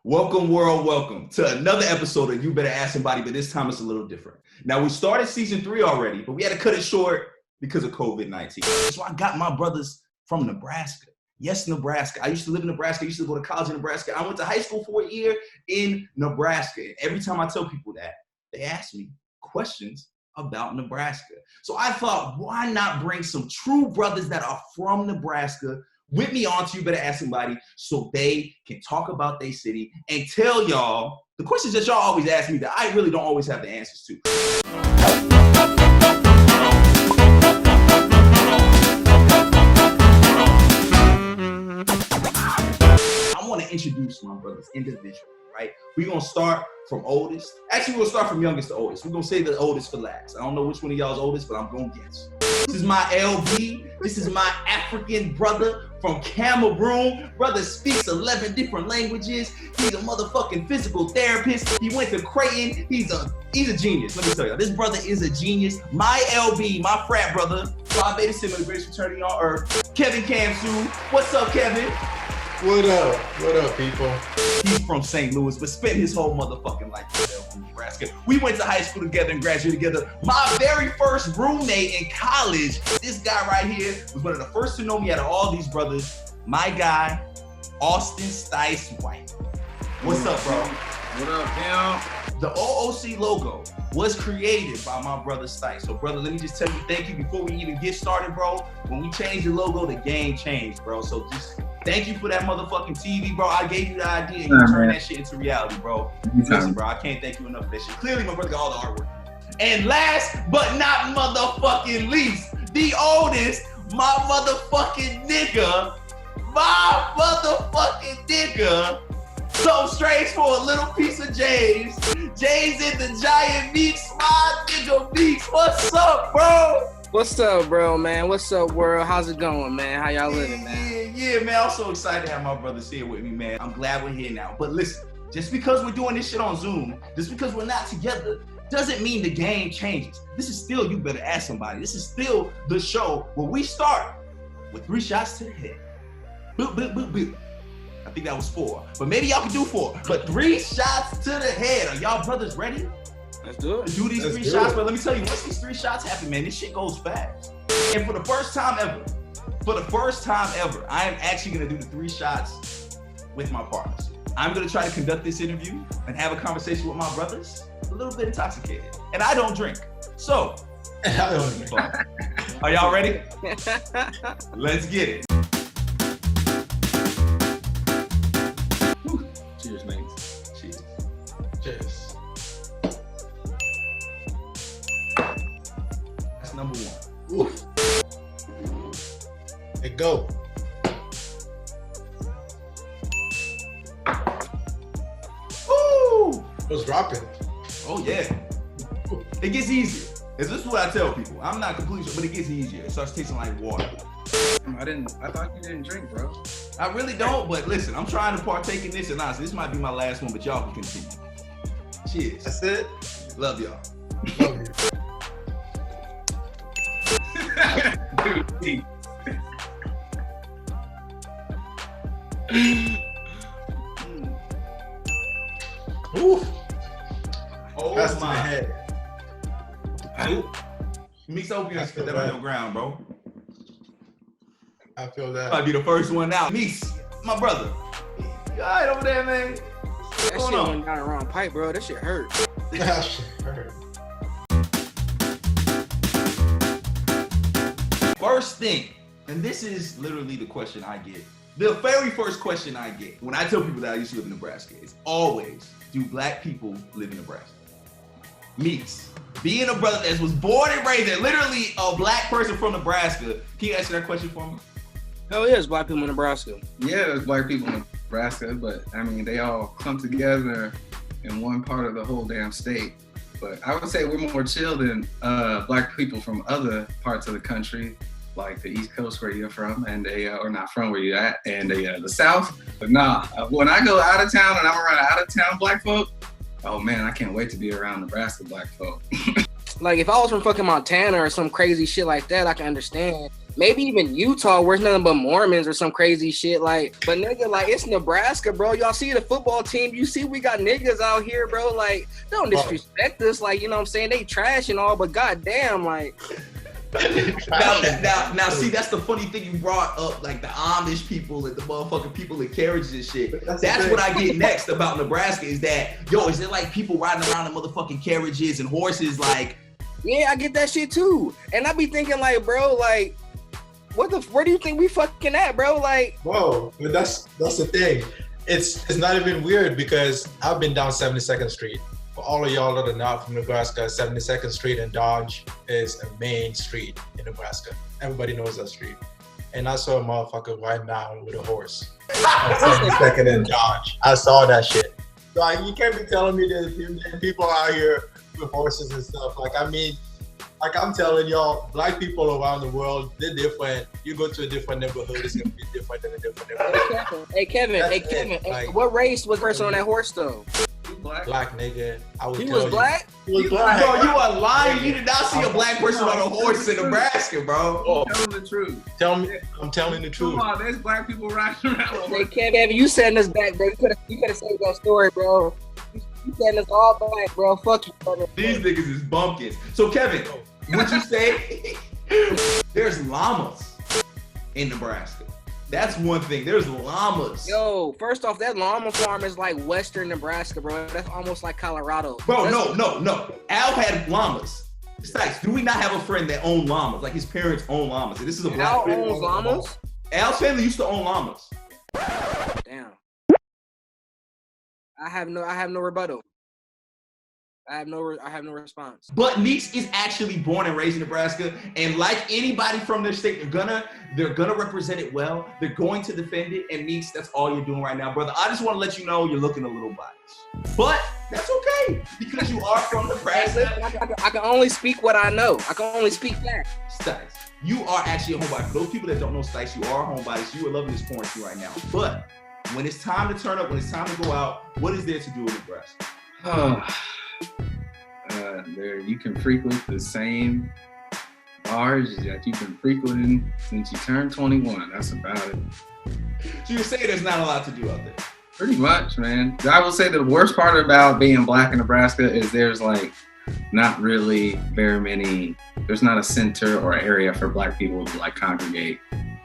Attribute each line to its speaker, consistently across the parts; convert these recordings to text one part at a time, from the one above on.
Speaker 1: Welcome, world, welcome to another episode of You Better Ask Somebody, but this time it's a little different. Now, we started season 3 already, but we had to cut it short because of COVID-19. So I got my brothers from Nebraska. Yes, Nebraska. I used to live in Nebraska. I used to go to college in Nebraska. I went to high school for a year in Nebraska. And every time I tell people that, they ask me questions about Nebraska. So I thought, why not bring some true brothers that are from Nebraska with me on to You Better Ask Somebody so they can talk about their city and tell y'all the questions that y'all always ask me that I really don't always have the answers to. I want to introduce my brothers individually, right? We're going to start from oldest. Actually, we're going to start from youngest to oldest. We're going to say the oldest for last. I don't know which one of y'all is oldest, but I'm going to guess. This is my LB. This is my African brother from Cameroon. Brother speaks 11 different languages. He's a motherfucking physical therapist. He went to Creighton. He's a genius. Let me tell you, this brother is a genius. My LB, my frat brother, Phi Beta Sigma, the greatest fraternity on earth, Kevin Kamseu. What's up, Kevin?
Speaker 2: What up? What up, people?
Speaker 1: He's from St. Louis, but spent his whole motherfucking life in Nebraska. We went to high school together and graduated together. My very first roommate in college, this guy right here, was one of the first to know me out of all these brothers. My guy, Austin Stice White. What's up, bro?
Speaker 2: What up, Pam?
Speaker 1: The OOC logo was created by my brother Stice. So, brother, let me just tell you thank you before we even get started, bro. When we changed the logo, the game changed, bro. So just thank you for that motherfucking TV, bro. I gave you the idea and you turned that shit into reality, bro. Listen, bro, I can't thank you enough for that shit. Clearly, my brother got all the artwork. And last but not motherfucking least, the oldest, my motherfucking nigga, so strange for a little piece of James. James in the giant Meeks, my nigga Meeks. What's up, bro?
Speaker 3: What's up, bro, man? What's up, world? How's it going, man? How y'all living, man?
Speaker 1: Yeah, man. I'm so excited to have my brothers here with me, man. I'm glad we're here now. But listen, just because we're doing this shit on Zoom, just because we're not together, doesn't mean the game changes. This is still You Better Ask Somebody. This is still the show where we start with 3 shots to the head. Boop, boop, boop, boop. I think that was 4, but maybe y'all can do 4. But 3 shots to the head. Are y'all brothers ready?
Speaker 3: Let's do it.
Speaker 1: Do these 3 shots, but let me tell you, once these 3 shots happen, man, this shit goes fast. And for the first time ever, I am actually gonna do the 3 shots with my partners. I'm gonna try to conduct this interview and have a conversation with my brothers, a little bit intoxicated. And I don't drink. So, are y'all ready? Let's get it. Cheers, mates. Cheers.
Speaker 2: Cheers.
Speaker 1: That's number 1.
Speaker 2: Oof. Hey, go.
Speaker 1: Ooh!
Speaker 2: What's dropping?
Speaker 1: Oh, yeah. It gets easier. This is what I tell people. I'm not completely sure, but it gets easier. It starts tasting like water.
Speaker 3: I thought you didn't drink, bro.
Speaker 1: I really don't, but listen, I'm trying to partake in this, and honestly, this might be my last one, but y'all can continue. Cheers.
Speaker 2: That's it?
Speaker 1: Love y'all.
Speaker 2: Love you. Oof.
Speaker 1: Oh,
Speaker 2: That's to the
Speaker 1: my.
Speaker 2: head.
Speaker 1: Mix open and spit that on your ground, bro.
Speaker 2: I feel that.
Speaker 1: Might be the first one out. Meeks, my brother. You all right over there, man?
Speaker 3: That
Speaker 1: going
Speaker 3: shit
Speaker 1: on?
Speaker 3: went down the wrong pipe, bro. That shit hurt.
Speaker 2: That shit hurt.
Speaker 1: First thing, and this is literally the question I get. The very first question I get when I tell people that I used to live in Nebraska is always, do black people live in Nebraska? Meeks, being a brother that was born and raised there, literally a black person from Nebraska, can you answer that question for me?
Speaker 3: Hell yeah, it's black people in Nebraska.
Speaker 4: Yeah, there's black people in Nebraska, but I mean, they all come together in one part of the whole damn state. But I would say we're more chill than black people from other parts of the country, like the East Coast where you're from, and or not from where you're at, and the South. But nah, when I go out of town and I'm around out of town black folk, oh man, I can't wait to be around Nebraska black folk.
Speaker 3: Like if I was from fucking Montana or some crazy shit like that, I can understand. maybe even Utah, where it's nothing but Mormons or some crazy shit. Like, but nigga, like it's Nebraska, bro. Y'all see the football team? You see we got niggas out here, bro. Like, don't disrespect us. Like, you know what I'm saying? They trash and all, but goddamn, like.
Speaker 1: Now, see, that's the funny thing you brought up, like the Amish people and the motherfucking people in carriages and shit. That's what I get next about Nebraska is that, yo, is there like people riding around in motherfucking carriages and horses, like?
Speaker 3: Yeah, I get that shit too. And I be thinking like, bro, like, where do you think we fucking at, bro? Like,
Speaker 2: Whoa, but that's the thing. It's not even weird because I've been down 72nd Street. For all of y'all that are not from Nebraska, 72nd Street and Dodge is a main street in Nebraska. Everybody knows that street. And I saw a motherfucker riding down with a horse at 72nd and Dodge. I saw that shit. So like, you can't be telling me that people out here with horses and stuff. Like, I mean, like I'm telling y'all, black people around the world, they're different. You go to a different neighborhood, it's gonna be different than a different neighborhood.
Speaker 3: Hey Kevin,
Speaker 2: Like,
Speaker 3: what race was the person on that horse though?
Speaker 2: Black nigga. I would
Speaker 3: He
Speaker 2: tell
Speaker 3: was
Speaker 2: you.
Speaker 3: black?
Speaker 2: He was black.
Speaker 1: Bro, you are lying. You did not see a black person on a horse in Nebraska, bro.
Speaker 4: Oh. Tell them the truth.
Speaker 2: I'm telling the truth.
Speaker 4: Come on, there's black people riding around.
Speaker 3: Hey Kevin, you setting us back, bro. You could have saved that story, bro. You setting us all back, bro. Fuck you, brother.
Speaker 1: These niggas is bumpkins. So Kevin, would you say there's llamas in Nebraska? That's one thing. There's llamas.
Speaker 3: Yo, first off, that llama farm is like Western Nebraska, bro. That's almost like Colorado.
Speaker 1: Bro, no. Al had llamas. Besides, do we not have a friend that owned llamas? Like his parents own llamas. And this is a black
Speaker 3: Al
Speaker 1: friend.
Speaker 3: owns llamas?
Speaker 1: Al's family used to own llamas.
Speaker 3: Damn. I have no rebuttal. I have no response.
Speaker 1: But Meeks is actually born and raised in Nebraska, and like anybody from their state, they're gonna represent it well. They're going to defend it, and Meeks, that's all you're doing right now, brother. I just want to let you know you're looking a little biased, but that's okay because you are from Nebraska.
Speaker 3: I can only speak what I know. I can only speak facts.
Speaker 1: Stice, you are actually a homebody. For those people that don't know Stice, you are a homebody. So you are loving this quarantine right now. But when it's time to turn up, when it's time to go out, what is there to do in Nebraska?
Speaker 4: There you can frequent the same bars that you've been frequenting since you turned 21. That's about it.
Speaker 1: So you're saying there's not a lot to do out there?
Speaker 4: Pretty much, man. I would say the worst part about being black in Nebraska is there's like not really very many, there's not a center or area for black people to like congregate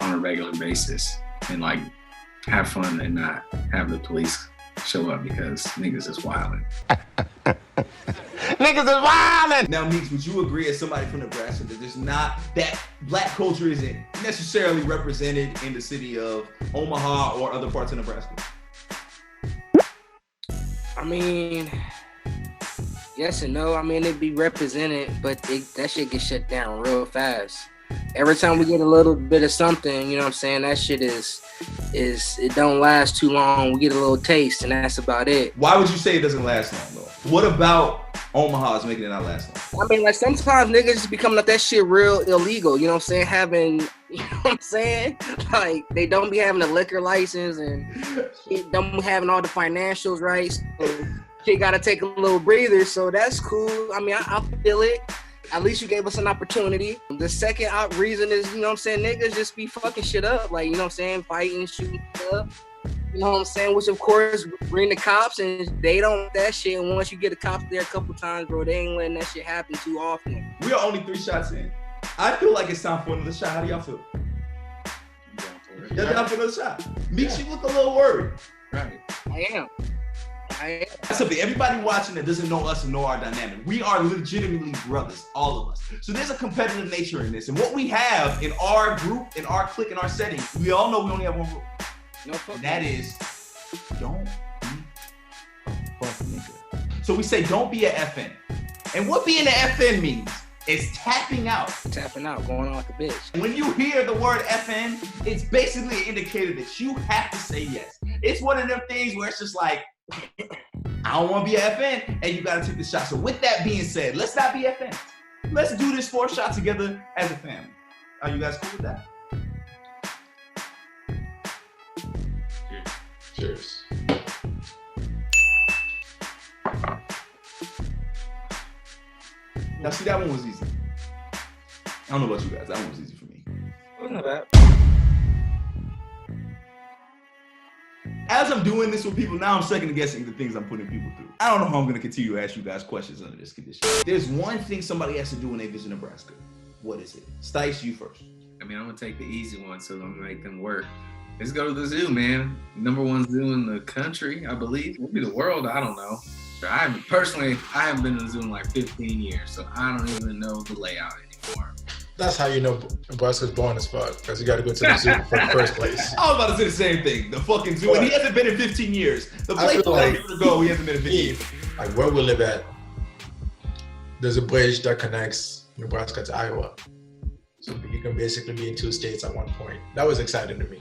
Speaker 4: on a regular basis and like have fun and not have the police show up because niggas is wildin'.
Speaker 5: Niggas is wildin'!
Speaker 1: Now, Meeks, would you agree as somebody from Nebraska that there's not, that black culture isn't necessarily represented in the city of Omaha or other parts of Nebraska?
Speaker 3: I mean, yes and no. I mean, it'd be represented, but that shit gets shut down real fast. Every time we get a little bit of something, you know what I'm saying, that shit is it don't last too long. We get a little taste, and that's about it.
Speaker 1: Why would you say it doesn't last long, though? What about Omaha is making it not last long?
Speaker 3: I mean, like, sometimes niggas just be coming up that shit real illegal, you know what I'm saying? Having, you know what I'm saying? Like, they don't be having a liquor license and shit, don't be having all the financials right. So shit gotta take a little breather, so that's cool. I mean, I feel it. At least you gave us an opportunity. The second reason is, you know what I'm saying, niggas just be fucking shit up. Like, you know what I'm saying, fighting, shooting up. You know what I'm saying? Which, of course, bring the cops, and they don't want that shit. And once you get the cops there a couple times, bro, they ain't letting that shit happen too often.
Speaker 1: We are only 3 shots in. I feel like it's time for another shot. How do y'all feel? Y'all down for another shot? Meeks, you look a little worried.
Speaker 4: Right.
Speaker 3: I am.
Speaker 1: That's something everybody watching that doesn't know us and know our dynamic. We are legitimately brothers, all of us. So there's a competitive nature in this. And what we have in our group, in our clique, in our setting, we all know we only have one rule.
Speaker 3: No fuck.
Speaker 1: That is, don't be a fuck nigga. So we say, don't be a FN. And what being an FN means is tapping out.
Speaker 3: Tapping out, going on like a bitch.
Speaker 1: When you hear the word FN, it's basically an indicator that you have to say yes. It's one of them things where it's just like, I don't want to be an FN, and you got to take the shot. So with that being said, let's not be FN. Let's do this 4 shot together as a family. Are you guys cool with that?
Speaker 2: Cheers.
Speaker 1: Now see, that one was easy. I don't know about you guys. That one was easy for me.
Speaker 3: Not bad.
Speaker 1: As I'm doing this with people, now I'm second guessing the things I'm putting people through. I don't know how I'm going to continue to ask you guys questions under this condition. There's one thing somebody has to do when they visit Nebraska. What is it? Stice, you first.
Speaker 4: I mean, I'm gonna take the easy one, so I'm gonna make them work. Let's go to the zoo, man. #1 zoo in the country, I believe. Maybe the world, I don't know. I haven't been to the zoo in like 15 years, so I don't even know the layout anymore.
Speaker 2: That's how you know Nebraska's boring as fuck, because you got to go to the zoo for the first place.
Speaker 1: I was about to say the same thing. The fucking zoo. And he hasn't been in 15 years. The place where he to go, he hasn't been in 15 years.
Speaker 2: Like where we live at, there's a bridge that connects Nebraska to Iowa. So you can basically be in 2 states at one point. That was exciting to me.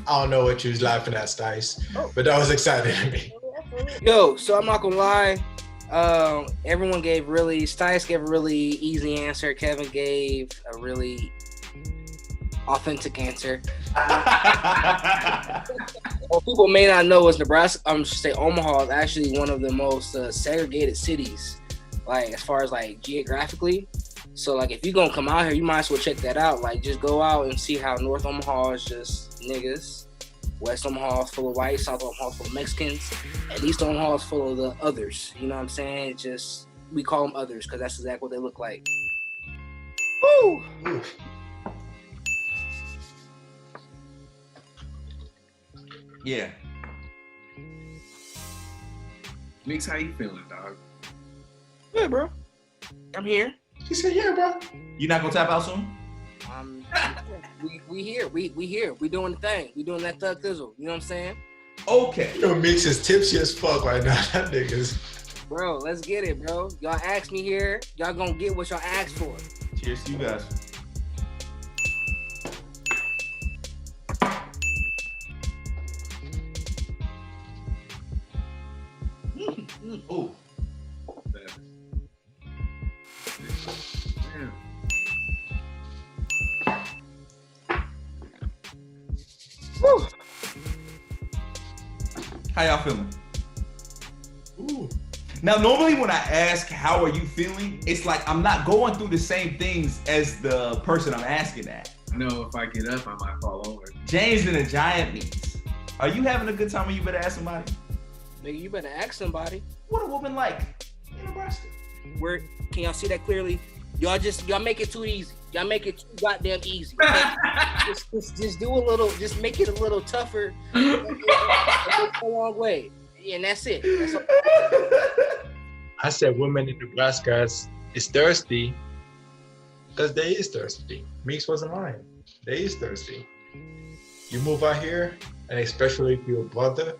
Speaker 2: I don't know what you was laughing at, Stice, but that was exciting to me.
Speaker 3: Yo, so I'm not gonna lie. Everyone Stice gave a really easy answer. Kevin gave a really authentic answer. What people may not know is Nebraska, Omaha is actually one of the most segregated cities, like as far as like geographically. So like if you're gonna come out here, you might as well check that out. Like just go out and see how North Omaha is just niggas, West Omaha is full of whites, South Omaha is full of Mexicans, and East Omaha is full of the others. You know what I'm saying? It's just we call them others because that's exactly what they look like. Woo!
Speaker 1: Yeah.
Speaker 4: Meeks, how you feeling, dog?
Speaker 3: Good, bro. I'm here.
Speaker 2: He said, "Yeah, bro."
Speaker 1: You not gonna tap out soon?
Speaker 3: We here. We here. We doing the thing. We doing that thug thizzle. You know what I'm saying?
Speaker 1: Okay.
Speaker 2: Yo, Meeks is tipsy as fuck right now. That nigga's.
Speaker 3: Bro, let's get it, bro. Y'all asked me here. Y'all gonna get what y'all asked for.
Speaker 1: Cheers to you guys. Oh.
Speaker 3: Woo.
Speaker 1: How y'all feeling?
Speaker 2: Ooh.
Speaker 1: Now, normally when I ask, how are you feeling? It's like I'm not going through the same things as the person I'm asking that.
Speaker 4: I know if I get up, I might fall over.
Speaker 1: James and the Giant Meeks. Are you having a good time when you better ask somebody?
Speaker 3: Nigga, you better ask somebody.
Speaker 1: What a woman like in Nebraska?
Speaker 3: Where can y'all see that clearly? Y'all make it too easy. Y'all make it too goddamn easy. just do a little, just make it a little tougher. A long way. And that's it. That's all.
Speaker 2: I said women in Nebraska is thirsty because they is thirsty. Meeks wasn't lying. They is thirsty. You move out here, and especially if you're a brother,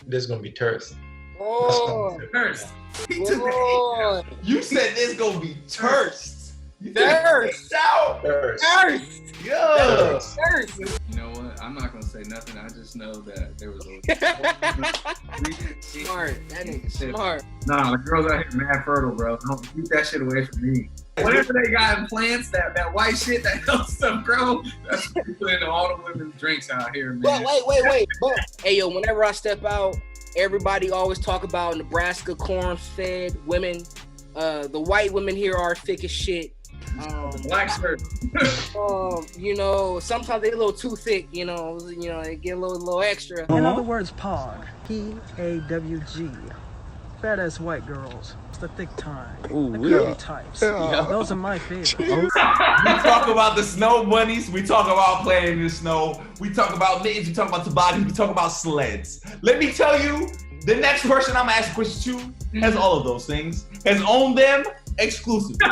Speaker 2: there's gonna be thirst.
Speaker 3: Oh,
Speaker 4: First,
Speaker 1: He took the
Speaker 3: oh,
Speaker 1: You said there's gonna be thirst. You took
Speaker 3: Thirst.
Speaker 1: it out.
Speaker 2: Thirst.
Speaker 3: thirst.
Speaker 1: Yo.
Speaker 3: Thirst.
Speaker 4: you know what? I'm not gonna say nothing. I just know that there was a
Speaker 3: Smart. That nigga smart.
Speaker 4: Nah, the girls out here mad fertile, bro. Don't keep that shit away from me. Whatever they got in plants, that white shit that helps them grow, that's what we put into all the women's drinks out here, man.
Speaker 3: But wait. But, hey, yo, whenever I step out, everybody always talk about Nebraska corn-fed women. The white women here are thick as shit.
Speaker 4: Black skirt.
Speaker 3: You know, sometimes they a little too thick. You know, they get a little extra.
Speaker 5: In other words, POG. P-A-W-G. Badass white girls. It's the thick time.
Speaker 1: Ooh,
Speaker 5: the curvy types. Those are my favorite.
Speaker 1: We talk about the snow bunnies. We talk about playing in the snow. We talk about mittens. We talk about toboggans. We talk about sleds. Let me tell you, the next person I'm asking questions to has all of those things. Has owned them exclusively.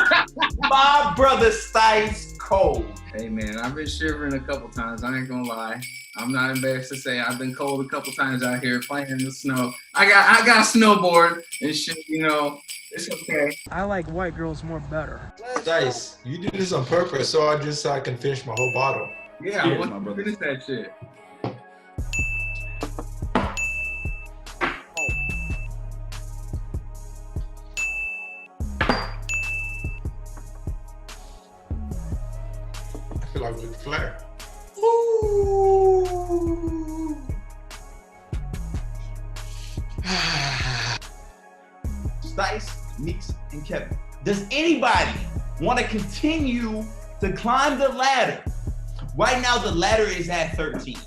Speaker 1: My brother Stice Cole.
Speaker 4: Hey, man, I've been shivering a couple times. I ain't gonna lie. I'm not embarrassed to say I've been cold a couple times out here playing in the snow. I got a snowboard and shit, you know. It's okay.
Speaker 5: I like white girls more better.
Speaker 2: Stice, you do this on purpose so I can finish my whole bottle.
Speaker 4: Yeah,
Speaker 1: Cheers,
Speaker 4: I
Speaker 1: my
Speaker 4: want to
Speaker 1: brother.
Speaker 4: finish that shit.
Speaker 2: I feel like Ric Flair.
Speaker 1: Ooh. Stice, Meeks, and Kevin. Does anybody want to continue to climb the ladder. Right now, the ladder is at 13.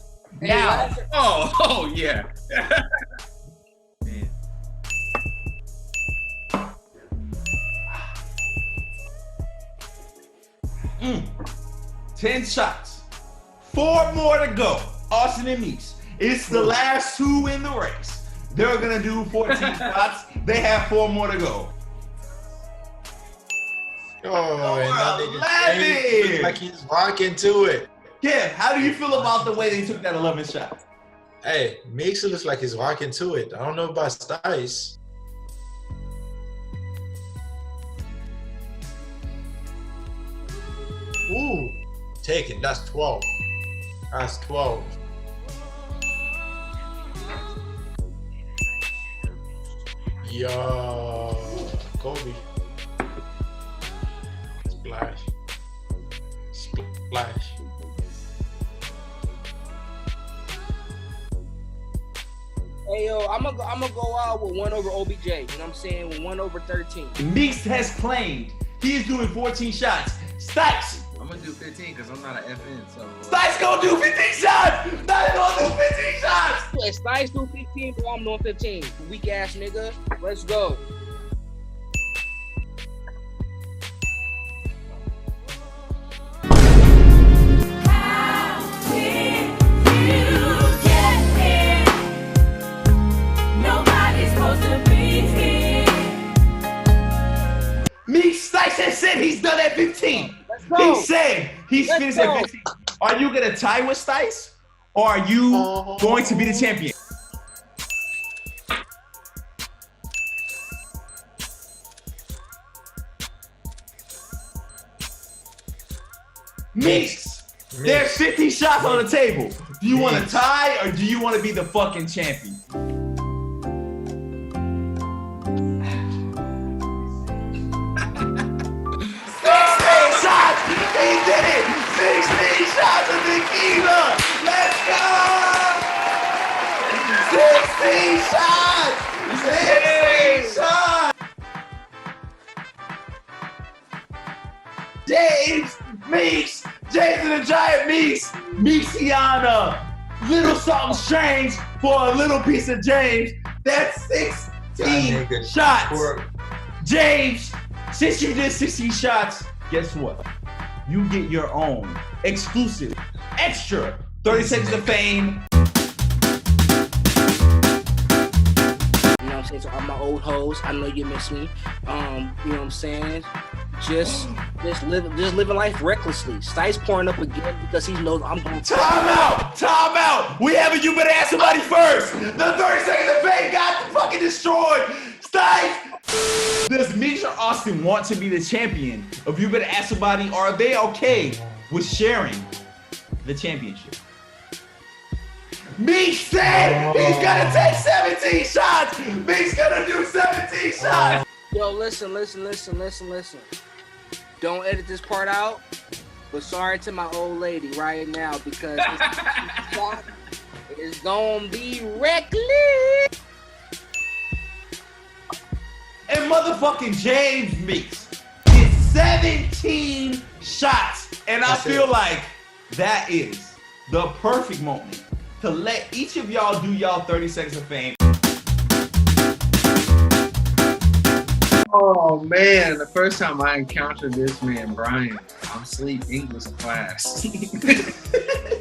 Speaker 4: Now, oh yeah.
Speaker 1: Man. 10 shots. 4 more to go. Austin and Meeks. It's the last 2 in the race. They're gonna do 14 shots. They have 4 more to go.
Speaker 2: Oh, and that nigga
Speaker 1: 11.
Speaker 2: looks like he's rocking to it.
Speaker 1: Kev, how do you feel about the way they took that 11 shot?
Speaker 2: Hey, Meeks looks like he's rocking to it. I don't know about Stice. Ooh, taken. That's 12. That's 12. Yo, Kobe. Splash. Splash.
Speaker 3: Hey yo, I'm gonna go out with 1 over OBJ. You know what I'm saying? With 1 over 13.
Speaker 1: Meeks has claimed he is doing 14 shots. Stice.
Speaker 4: I'm gonna do 15 because I'm not an FN. So
Speaker 1: Stice gonna do 15 shots. Stice gonna do 15 shots.
Speaker 3: Yeah, Stice do 15, but I'm doing 15. Weak ass nigga. Let's go.
Speaker 1: Meeks Stice has said he's done at 15.
Speaker 3: Let's go.
Speaker 1: He said he's
Speaker 3: Let's
Speaker 1: finished
Speaker 3: go.
Speaker 1: at 15. Are you gonna tie with Stice? Or are you going to be the champion? Meeks, there's 50 shots on the table. Do you want to tie or do you want to be the fucking champion? He did it! 16 shots of tequila! Let's go! 16 shots! 16 shots! James Meeks! James and the Giant Meeks! Meeksiana! Little something strange for a little piece of James. That's 16 shots! James, since you did 16 shots, guess what? You get your own exclusive, extra 30 seconds of fame.
Speaker 3: You know what I'm saying? So I'm my old hoes. I know you miss me. You know what I'm saying? Just living life recklessly. Stice pouring up again because he knows I'm going to.
Speaker 1: Time out! We haven't you better ask somebody first. The 30 seconds of fame got fucking destroyed. Stice! Does Meeks or Austin want to be the champion of You Better Ask Somebody? Or are they okay with sharing the championship? Meeks said he's gonna take 17 shots. Meeks gonna do 17 shots.
Speaker 3: Yo, listen. Don't edit this part out. But sorry to my old lady right now because this shot is gonna be reckless.
Speaker 1: And motherfucking James Meeks did 17 shots. And I feel like that is the perfect moment to let each of y'all do y'all 30 seconds of fame.
Speaker 4: oh man, the first time I encountered this man, Brian, on sleep English class.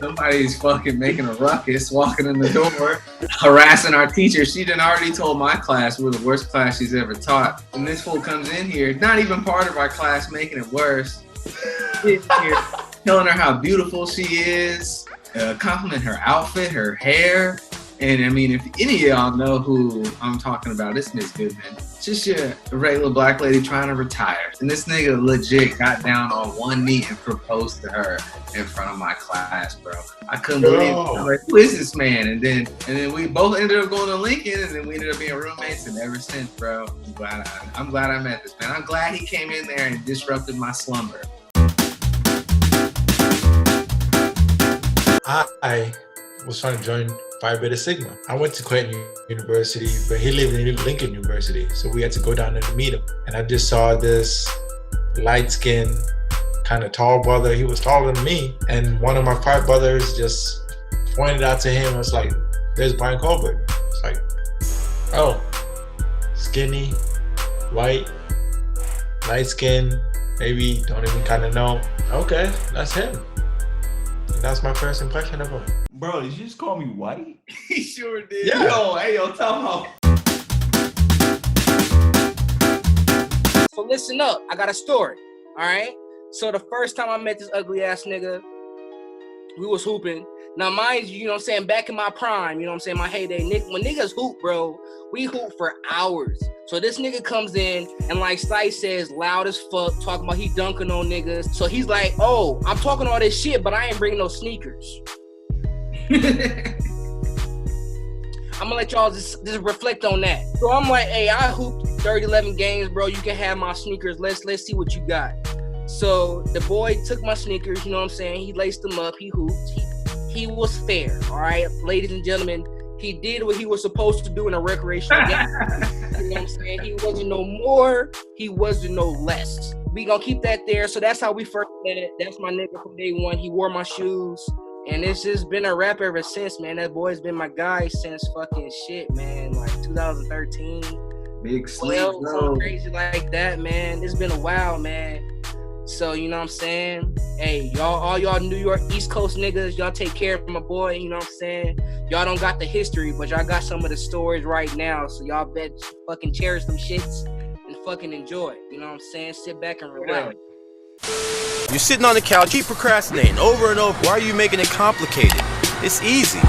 Speaker 4: Somebody's fucking making a ruckus, walking in the door, harassing our teacher. She done already told my class we're the worst class she's ever taught. And this fool comes in here, not even part of our class, making it worse. Here, telling her how beautiful she is, compliment her outfit, her hair. And I mean, if any of y'all know who I'm talking about, it's Miss Goodman. Just your regular black lady trying to retire. And this nigga legit got down on one knee and proposed to her in front of my class, bro. I couldn't believe it. I was like, who is this man? And then we both ended up going to Lincoln, and then we ended up being roommates. And ever since, bro, I'm glad I met this man. I'm glad he came in there and disrupted my slumber.
Speaker 2: I was trying to join Phi Beta Sigma. I went to Clinton University, but he lived in Lincoln University, so we had to go down there to meet him. And I just saw this light-skinned kind of tall brother. He was taller than me. And one of my frat brothers just pointed out to him. It's like, there's Brian Colbert. It's like, oh, skinny, white, light skin, maybe don't even kind of know. Okay, that's him. And that's my first impression of him.
Speaker 1: Bro, did you just call me white?
Speaker 4: He sure did.
Speaker 2: Yeah.
Speaker 1: Yo, time out.
Speaker 3: So listen up, I got a story, all right? So the first time I met this ugly ass nigga, we was hooping. Now mind you, you know what I'm saying, back in my prime, you know what I'm saying, my heyday, when niggas hoop, bro, we hoop for hours. So this nigga comes in and like Stice says, loud as fuck, talking about he dunking on niggas. So he's like, oh, I'm talking all this shit, but I ain't bringing no sneakers. I'm gonna let y'all just reflect on that. So I'm like, hey, I hooped 11 games, bro. You can have my sneakers. Let's see what you got. So the boy took my sneakers, you know what I'm saying? He laced them up, he hooped. He was fair, all right? Ladies and gentlemen, he did what he was supposed to do in a recreational game. You know what I'm saying? He wasn't no more, he wasn't no less. We gonna keep that there. So that's how we first met. That's my nigga from day one. He wore my shoes. And it's just been a rap ever since, man. That boy's been my guy since fucking shit, man. Like 2013.
Speaker 4: Big sleep,
Speaker 3: Something crazy like that, man. It's been a while, man. So, you know what I'm saying? Hey, y'all, all y'all New York East Coast niggas, y'all take care of my boy, you know what I'm saying? Y'all don't got the history, but y'all got some of the stories right now. So y'all bet fucking cherish them shits and fucking enjoy. You know what I'm saying? Sit back and relax.
Speaker 6: You're sitting on the couch, keep procrastinating over and over. Why are you making it complicated? It's easy.